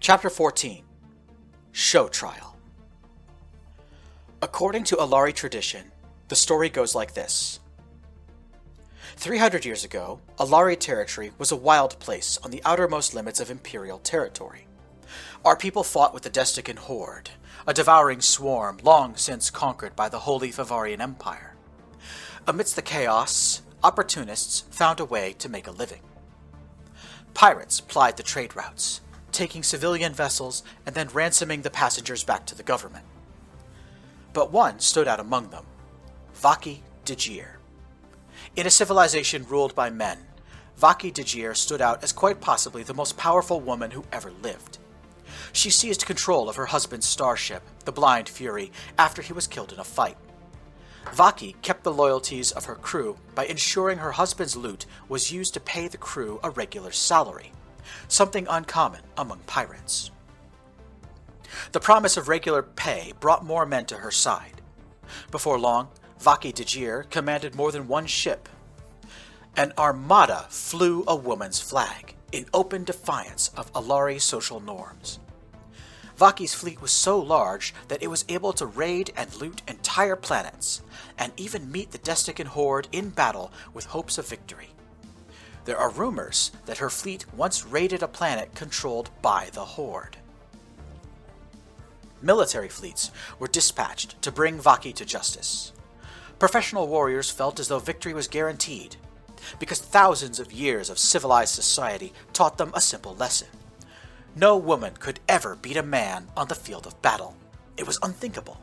Chapter 14 Show Trial. According to Alari tradition, the story goes like this. 300 years ago, Alari territory was a wild place on the outermost limits of Imperial territory. Our people fought with the Destican Horde, a devouring swarm long since conquered by the Holy Favarian Empire. Amidst the chaos, opportunists found a way to make a living. Pirates plied the trade routes, taking civilian vessels and then ransoming the passengers back to the government. But one stood out among them, Vaki Djir. In a civilization ruled by men, Vaki Djir stood out as quite possibly the most powerful woman who ever lived. She seized control of her husband's starship, the Blind Fury, after he was killed in a fight. Vaki kept the loyalties of her crew by ensuring her husband's loot was used to pay the crew a regular salary, something uncommon among pirates. The promise of regular pay brought more men to her side. Before long, Vaki Djir commanded more than one ship. An armada flew a woman's flag, in open defiance of Alari social norms. Vaki's fleet was so large that it was able to raid and loot entire planets, and even meet the Destican Horde in battle with hopes of victory. There are rumors that her fleet once raided a planet controlled by the Horde. Military fleets were dispatched to bring Vaki to justice. Professional warriors felt as though victory was guaranteed, because thousands of years of civilized society taught them a simple lesson. No woman could ever beat a man on the field of battle. It was unthinkable.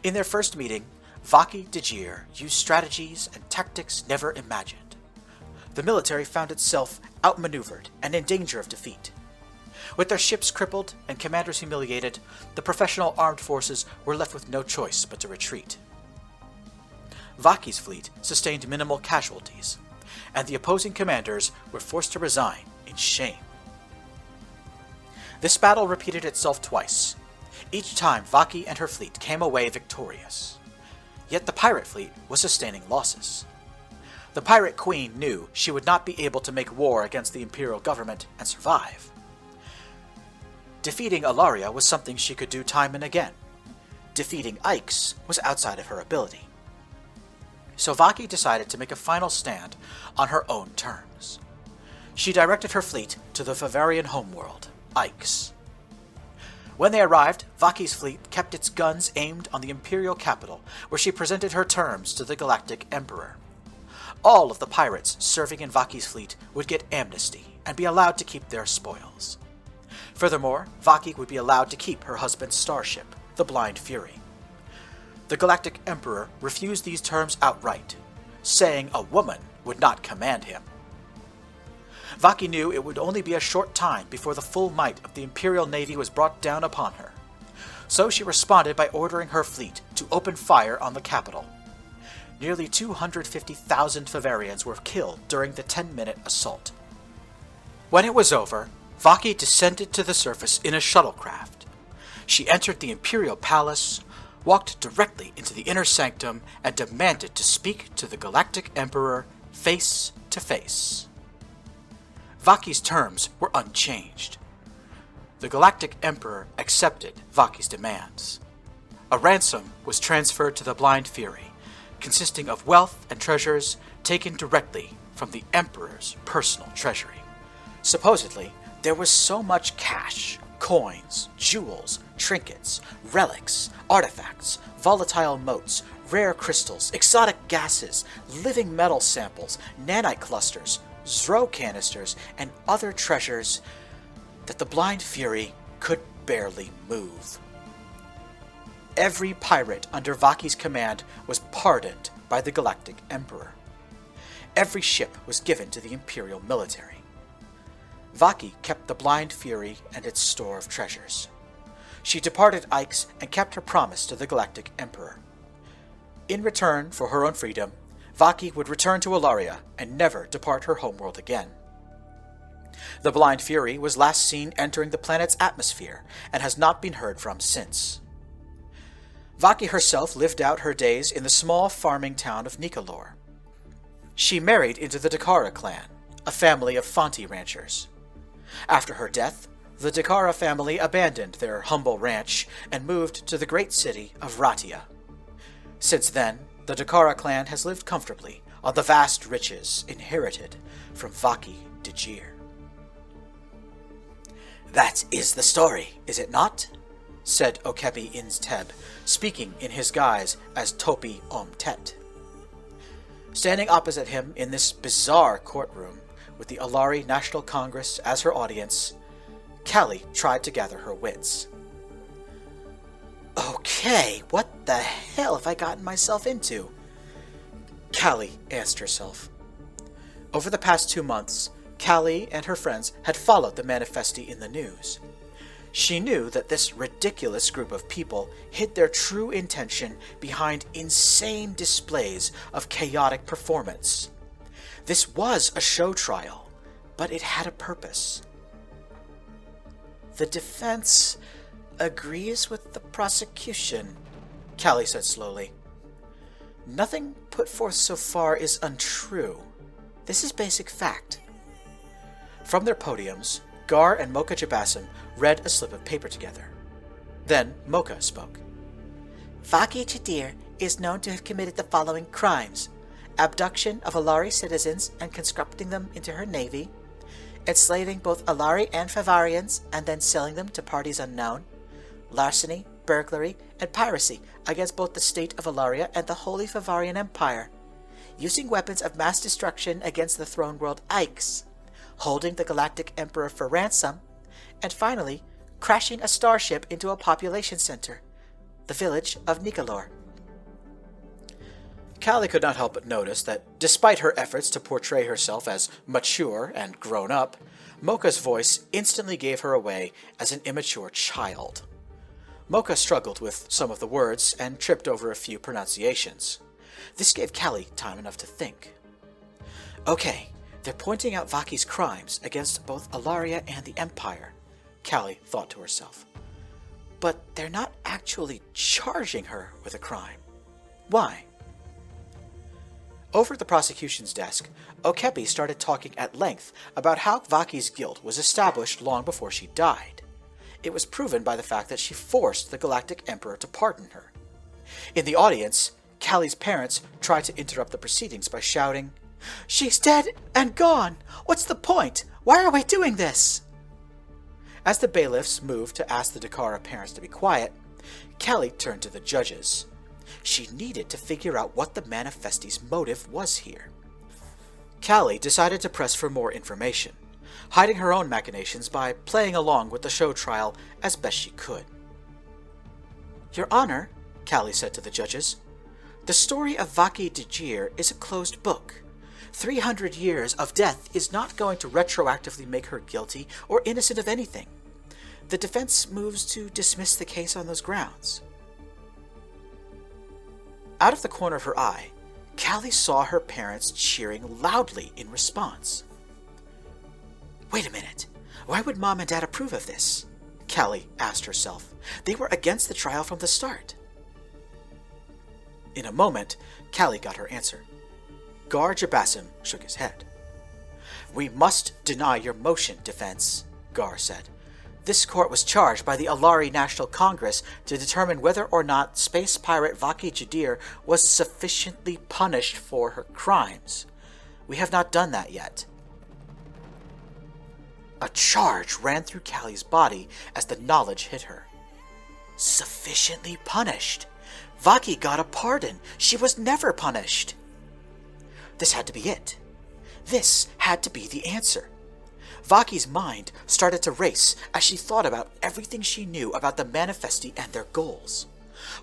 In their first meeting, Vaki Djir used strategies and tactics never imagined. The military found itself outmaneuvered and in danger of defeat. With their ships crippled and commanders humiliated, the professional armed forces were left with no choice but to retreat. Vaki's fleet sustained minimal casualties, and the opposing commanders were forced to resign in shame. This battle repeated itself twice. Each time Vaki and her fleet came away victorious. Yet the pirate fleet was sustaining losses. The pirate queen knew she would not be able to make war against the imperial government and survive. Defeating Alaria was something she could do time and again. Defeating Ix was outside of her ability. So Vaki decided to make a final stand on her own terms. She directed her fleet to the Favarian homeworld, Ix. When they arrived, Vaki's fleet kept its guns aimed on the imperial capital, where she presented her terms to the Galactic Emperor. All of the pirates serving in Vaki's fleet would get amnesty and be allowed to keep their spoils. Furthermore, Vaki would be allowed to keep her husband's starship, the Blind Fury. The Galactic Emperor refused these terms outright, saying a woman would not command him. Vaki knew it would only be a short time before the full might of the Imperial Navy was brought down upon her, so she responded by ordering her fleet to open fire on the capital. Nearly 250,000 Favarians were killed during the 10-minute assault. When it was over, Vaki descended to the surface in a shuttlecraft. She entered the Imperial Palace, walked directly into the inner sanctum, and demanded to speak to the Galactic Emperor face to face. Vaki's terms were unchanged. The Galactic Emperor accepted Vaki's demands. A ransom was transferred to the Blind Fury, consisting of wealth and treasures taken directly from the Emperor's personal treasury. Supposedly, there was so much cash, coins, jewels, trinkets, relics, artifacts, volatile motes, rare crystals, exotic gases, living metal samples, nanite clusters, Zro canisters, and other treasures that the Blind Fury could barely move. Every pirate under Vaki's command was pardoned by the Galactic Emperor. Every ship was given to the Imperial military. Vaki kept the Blind Fury and its store of treasures. She departed Ix and kept her promise to the Galactic Emperor. In return for her own freedom, Vaki would return to Alaria and never depart her homeworld again. The Blind Fury was last seen entering the planet's atmosphere and has not been heard from since. Vaki herself lived out her days in the small farming town of Nikalor. She married into the Dakara clan, a family of Fanti ranchers. After her death, The Dakara family abandoned their humble ranch and moved to the great city of Ratia. Since then, the Dakara clan has lived comfortably on the vast riches inherited from Vaki Djir. "That is the story, is it not?" said Okebi Insteb, speaking in his guise as Topi Omtet. Standing opposite him in this bizarre courtroom, with the Alari National Congress as her audience, Cali tried to gather her wits. "Okay, what the hell have I gotten myself into?" Cali asked herself. Over the past 2 months, Cali and her friends had followed the Manifesti in the news. She knew that this ridiculous group of people hid their true intention behind insane displays of chaotic performance. This was a show trial, but it had a purpose. "The defense agrees with the prosecution," Cali said slowly. "Nothing put forth so far is untrue. This is basic fact." From their podiums, Gar and Mocha Jabassim read a slip of paper together. Then Mocha spoke. "Vaki Djir is known to have committed the following crimes: abduction of Alari citizens and conscripting them into her navy, enslaving both Alari and Favarians and then selling them to parties unknown, larceny, burglary, and piracy against both the state of Alaria and the Holy Favarian Empire, using weapons of mass destruction against the throne world Ikes, holding the Galactic Emperor for ransom, and finally, crashing a starship into a population center, the village of Nikalor." Cali could not help but notice that, despite her efforts to portray herself as mature and grown up, Mocha's voice instantly gave her away as an immature child. Mocha struggled with some of the words and tripped over a few pronunciations. This gave Cali time enough to think. "Okay, they're pointing out Vaki's crimes against both Alaria and the Empire," Cali thought to herself. "But they're not actually charging her with a crime. Why?" Over at the prosecution's desk, Okebi started talking at length about how Vaki's guilt was established long before she died. It was proven by the fact that she forced the Galactic Emperor to pardon her. In the audience, Cali's parents tried to interrupt the proceedings by shouting, "She's dead and gone! What's the point? Why are we doing this?" As the bailiffs moved to ask the Dakara parents to be quiet, Cali turned to the judges. She needed to figure out what the Manifesti's motive was here. Cali decided to press for more information, hiding her own machinations by playing along with the show trial as best she could. "Your Honor," Cali said to the judges, "the story of Vaki Djir is a closed book. 300 years of death is not going to retroactively make her guilty or innocent of anything. The defense moves to dismiss the case on those grounds." Out of the corner of her eye, Cali saw her parents cheering loudly in response. "Wait a minute. Why would Mom and Dad approve of this?" Cali asked herself. "They were against the trial from the start." In a moment, Cali got her answer. Gar Jabassim shook his head. "We must deny your motion, defense," Gar said. "This court was charged by the Alari National Congress to determine whether or not space pirate Vaki Djir was sufficiently punished for her crimes. We have not done that yet." A charge ran through Cali's body as the knowledge hit her. Sufficiently punished? Vaki got a pardon. She was never punished. This had to be it. This had to be the answer. Vaki's mind started to race as she thought about everything she knew about the Manifesti and their goals.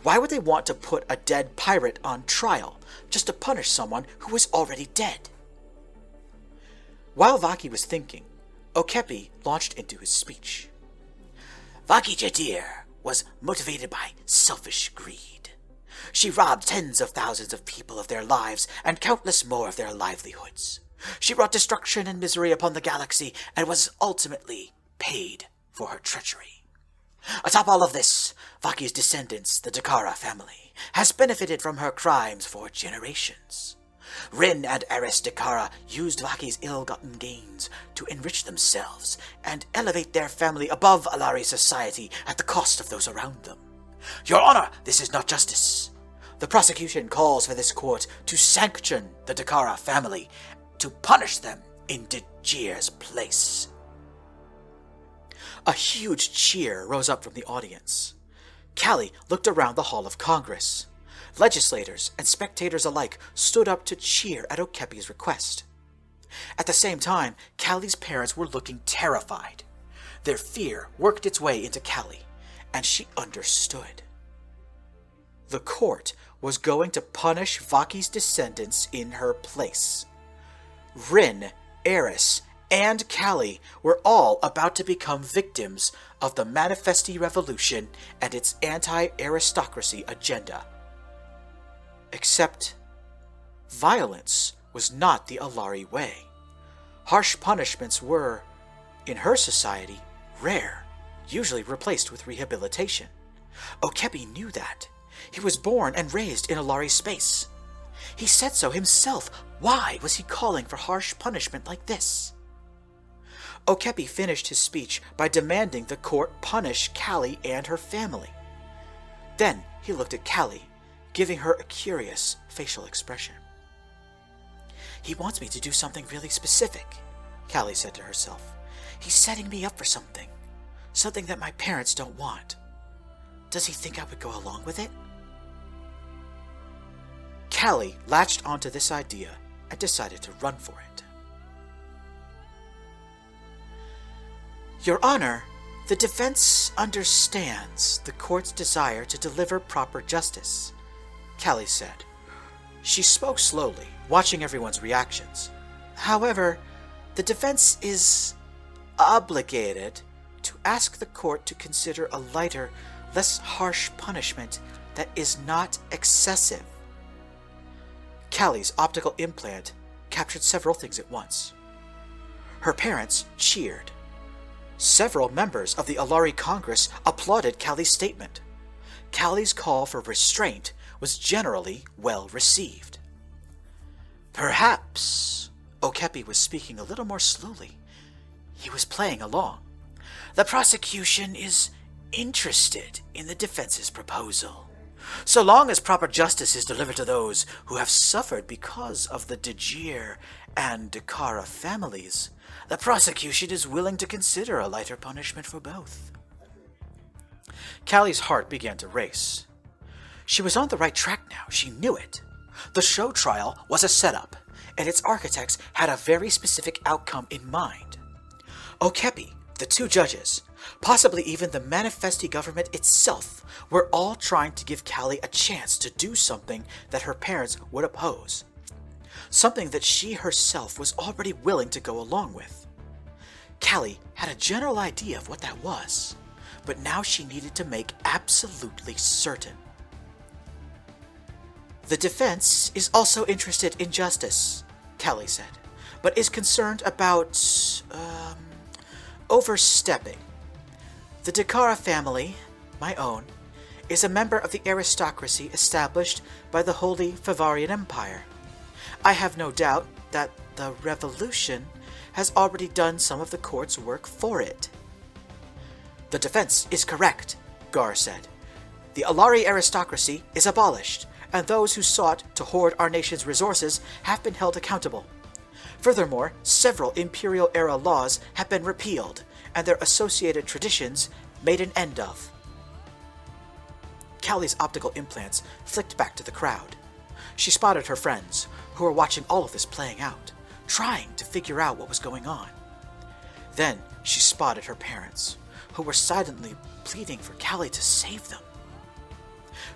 Why would they want to put a dead pirate on trial just to punish someone who was already dead? While Vaki was thinking, Okebi launched into his speech. "Vaki Djir was motivated by selfish greed. She robbed tens of thousands of people of their lives and countless more of their livelihoods. She brought destruction and misery upon the galaxy and was ultimately paid for her treachery. Atop all of this, Vaki's descendants, the Dakara family, has benefited from her crimes for generations. Rin and Eris Dakara used Vaki's ill-gotten gains to enrich themselves and elevate their family above Alari society at the cost of those around them. Your Honor, this is not justice. The prosecution calls for this court to sanction the Dakara family, to punish them in Dejir's place. A huge cheer rose up from the audience. Cali looked around the Hall of Congress. Legislators and spectators alike stood up to cheer at Okepi's request. At the same time, Cali's parents were looking terrified. Their fear worked its way into Cali, and she understood. The court was going to punish Vaki's descendants in her place. Rin, Eris, and Cali were all about to become victims of the Manifesti revolution and its anti-aristocracy agenda. Except, violence was not the Alari way. Harsh punishments were, in her society, rare, usually replaced with rehabilitation. Okepi knew that. He was born and raised in Alari space. He said so himself. Why was he calling for harsh punishment like this? Okepi finished his speech by demanding the court punish Cali and her family. Then he looked at Cali, giving her a curious facial expression. He wants me to do something really specific, Cali said to herself. He's setting me up for something that my parents don't want. Does he think I would go along with it? Cali latched onto this idea and decided to run for it. Your Honor, the defense understands the court's desire to deliver proper justice, Cali said. She spoke slowly, watching everyone's reactions. However, the defense is obligated to ask the court to consider a lighter, less harsh punishment that is not excessive. Cali's optical implant captured several things at once. Her parents cheered. Several members of the Alari Congress applauded Cali's statement. Cali's call for restraint was generally well received. Perhaps Okepi was speaking a little more slowly. He was playing along. The prosecution is interested in the defense's proposal. So long as proper justice is delivered to those who have suffered because of the Dejir and Dakara families, the prosecution is willing to consider a lighter punishment for both. Cali's heart began to race. She was on the right track now. She knew it. The show trial was a setup, and its architects had a very specific outcome in mind. Okepi, the two judges, possibly even the Manifesti government itself, were all trying to give Cali a chance to do something that her parents would oppose. Something that she herself was already willing to go along with. Cali had a general idea of what that was, but now she needed to make absolutely certain. The defense is also interested in justice, Cali said, but is concerned about, overstepping. The Dakara family, my own, is a member of the aristocracy established by the Holy Favarian Empire. I have no doubt that the revolution has already done some of the court's work for it. The defense is correct, Gar said. The Alari aristocracy is abolished, and those who sought to hoard our nation's resources have been held accountable. Furthermore, several Imperial-era laws have been repealed, and their associated traditions made an end of. Cali's optical implants flicked back to the crowd. She spotted her friends, who were watching all of this playing out, trying to figure out what was going on. Then she spotted her parents, who were silently pleading for Cali to save them.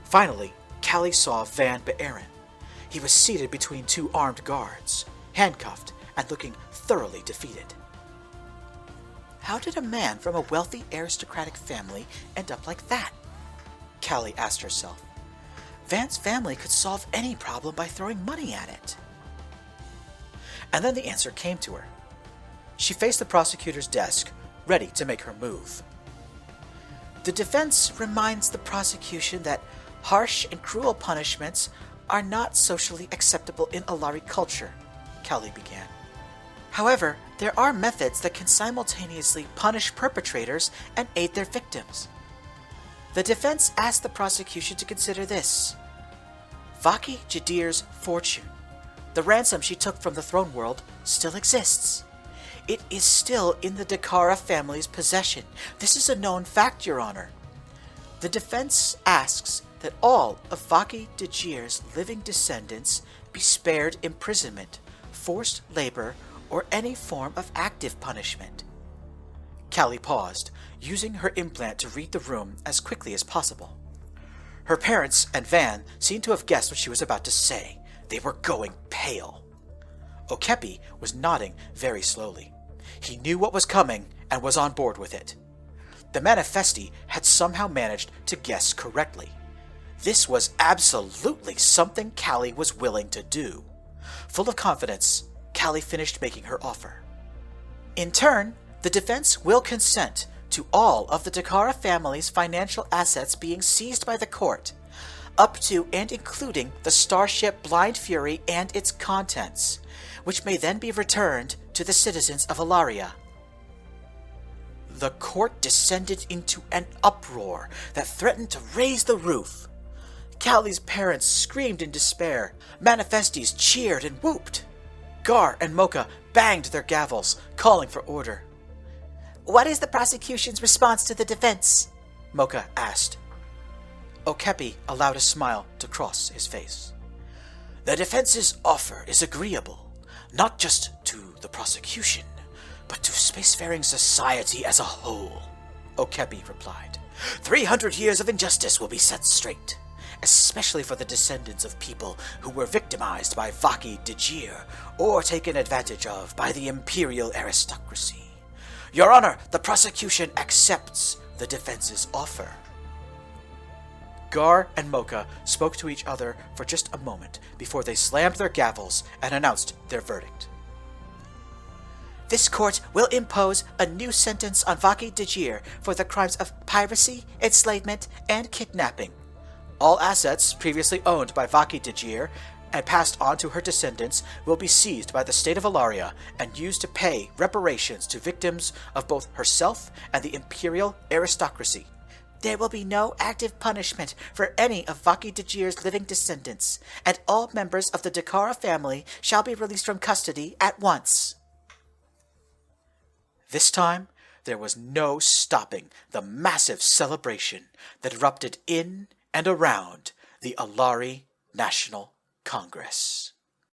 Finally, Cali saw Van Beeren. He was seated between two armed guards, handcuffed and looking thoroughly defeated. How did a man from a wealthy aristocratic family end up like that? Cali asked herself. Van's family could solve any problem by throwing money at it. And then the answer came to her. She faced the prosecutor's desk, ready to make her move. The defense reminds the prosecution that harsh and cruel punishments are not socially acceptable in Alari culture, Cali began. However, there are methods that can simultaneously punish perpetrators and aid their victims. The defense asked the prosecution to consider this. Vaki Jadir's fortune, the ransom she took from the throne world, still exists. It is still in the Dakara family's possession. This is a known fact, Your Honor. The defense asks that all of Vaki Dajir's living descendants be spared imprisonment, forced labor, or any form of active punishment. Cali paused, using her implant to read the room as quickly as possible. Her parents and Van seemed to have guessed what she was about to say. They were going pale. Okepi was nodding very slowly. He knew what was coming and was on board with it. The Manifesti had somehow managed to guess correctly. This was absolutely something Cali was willing to do. Full of confidence, Cali finished making her offer. In turn, the defense will consent to all of the Dakara family's financial assets being seized by the court, up to and including the starship Blind Fury and its contents, which may then be returned to the citizens of Alaria. The court descended into an uproar that threatened to raise the roof. Cali's parents screamed in despair. Manifestis cheered and whooped. Gar and Mocha banged their gavels, calling for order. "What is the prosecution's response to the defense?" Mocha asked. Okepi allowed a smile to cross his face. "The defense's offer is agreeable, not just to the prosecution, but to spacefaring society as a whole," Okepi replied. 300 years of injustice will be set straight, especially for the descendants of people who were victimized by Vaki Dajir or taken advantage of by the imperial aristocracy. Your Honor, the prosecution accepts the defense's offer. Gar and Mocha spoke to each other for just a moment before they slammed their gavels and announced their verdict. This court will impose a new sentence on Vaki Dajir for the crimes of piracy, enslavement, and kidnapping. All assets previously owned by Vaki Dajir and passed on to her descendants will be seized by the state of Alaria and used to pay reparations to victims of both herself and the imperial aristocracy. There will be no active punishment for any of Vaki Dajir's living descendants, and all members of the Dakara family shall be released from custody at once. This time, there was no stopping the massive celebration that erupted in and around the Alari National Congress.